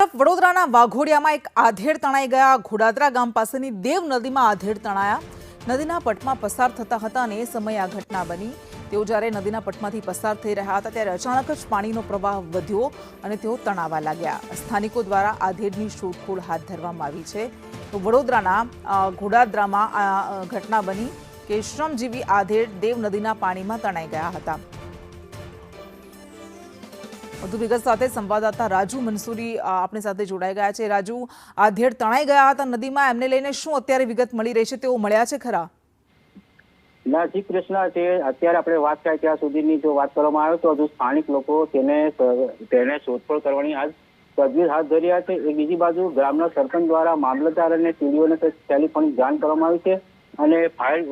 તરફ વડોદરાના વાઘોડિયામાં એક આધેડ તણાઈ ગયા। ઘોડાદરા ગામ પાસેની દેવ નદીમાં આધેડ તણાયા। નદીના પટમાં પસાર થતા હતા અને એ સમયે આ ઘટના બની। તેઓ જ્યારે નદીના પટમાંથી પસાર થઈ રહ્યા હતા ત્યારે અચાનક જ પાણીનો પ્રવાહ વધ્યો અને તેઓ તણાવા લાગ્યા। સ્થાનિકો દ્વારા આધેડની શોધખોળ હાથ ધરવામાં આવી છે। તો વડોદરાના ઘોડાદરામાં આ ઘટના બની કે શ્રમજીવી આધેડ દેવ નદીના પાણીમાં તણાઈ ગયા હતા। વધુ વિગત સાથે સંવાદદાતા રાજુ મંસૂરી આપણી સાથે જોડાઈ ગયા છે। રાજુ, આધેડ તણાઈ ગયા હતા નદીમાં, એમને લઈને શું અત્યારે વિગત મળી રહી છે? તેઓ મળ્યા છે ખરા? ના જી કૃષ્ણ, તે અત્યારે આપણે વાત કરીએ ત્યાં સુધીની જો વાત કરવામાં આવે તો હજુ સ્થાનિક લોકો તેને શોધખોળ કરવાની આજ તજવીજ હાથ ધરી રહ્યા છે। એક બીજી બાજુ ગ્રામના સરપંચ દ્વારા મામલતદાર અને ટીડીઓને ટેલિફોનિક જાણ કરવામાં આવી છે અને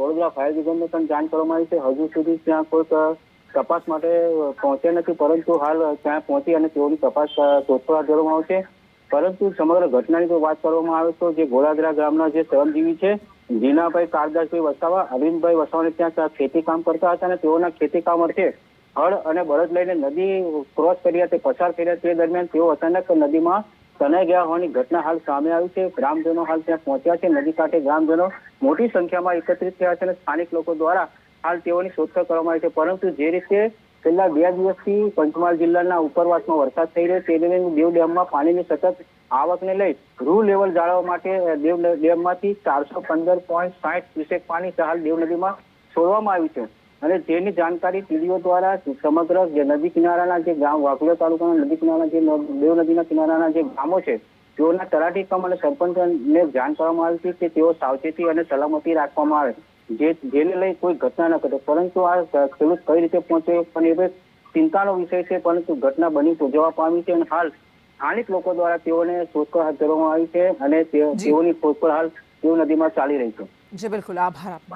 વડોદરા ફાયર બ્રિગેડને પણ જાણ કરવામાં આવી છે। હજુ સુધી ત્યાં કોઈ તપાસ માટે પહોંચ્યા નથી, પરંતુ હાલ ત્યાં પહોંચી અને તેઓની તપાસ શોધખોળ હાથ ધરવામાં આવશે। પરંતુ સમગ્ર ઘટનાની જો વાત કરવામાં આવે તો જે ઘોડાદરા ગામના જે શ્રમજીવી છે જીનાભાઈ કારદાસભાઈ વસાવા, અરવિંદભાઈ વસાવાને ત્યાં ખેતી કામ કરતા હતા અને તેઓના ખેતી કામ અર્થે હળ અને બળદ લઈને નદી ક્રોસ કર્યા, તે પસાર કર્યા। તે દરમિયાન તેઓ અચાનક નદીમાં તણાઈ ગયા હોવાની ઘટના હાલ સામે આવી છે। ગ્રામજનો હાલ ત્યાં પહોંચ્યા છે। નદી કાંઠે ગ્રામજનો મોટી સંખ્યામાં એકત્રિત થયા છે અને સ્થાનિક લોકો દ્વારા હાલ તેઓની શોધખોળ કરવામાં આવી છે। પરંતુ જે રીતે છેલ્લા 2 દિવસથી પંચમહાલ જિલ્લાના ઉપરવાસમાં વરસાદ થઈ રહ્યો છે, તેને દેવ ડેમમાં પાણીની સતત આવકને લઈ રૂ લેવલ જાળવવા માટે દેવ ડેમમાંથી 415.60 ક્યુસેક પાણી હાલ દેવ નદીમાં છોડવામાં આવ્યું છે અને તેની જાણકારી ટીડીઓ દ્વારા સમગ્ર નદી કિનારાના જે ગામ વાઘોડિયા તાલુકાના નદી કિનારાના જે દેવ નદીના કિનારાના જે ગામો છે તેઓના તલાટી કમ અને સરપંચને જાણ કરવામાં આવી છે કે તેઓ સાવચેતી અને સલામતી રાખવામાં આવે, જેને લઈ કોઈ ઘટના ન ઘટે। પરંતુ આ ખેડૂત કઈ રીતે પહોંચે પણ એ ચિંતાનો વિષય છે, પરંતુ ઘટના બની જવા પામી છે અને હાલ સ્થાનિક લોકો દ્વારા તેઓને શોધખોળ હાથ ધરવામાં આવી છે અને તેઓની શોધખોળ હાલ દેવ નદીમાં ચાલી રહી છે। જી બિલકુલ, આભાર આપનો।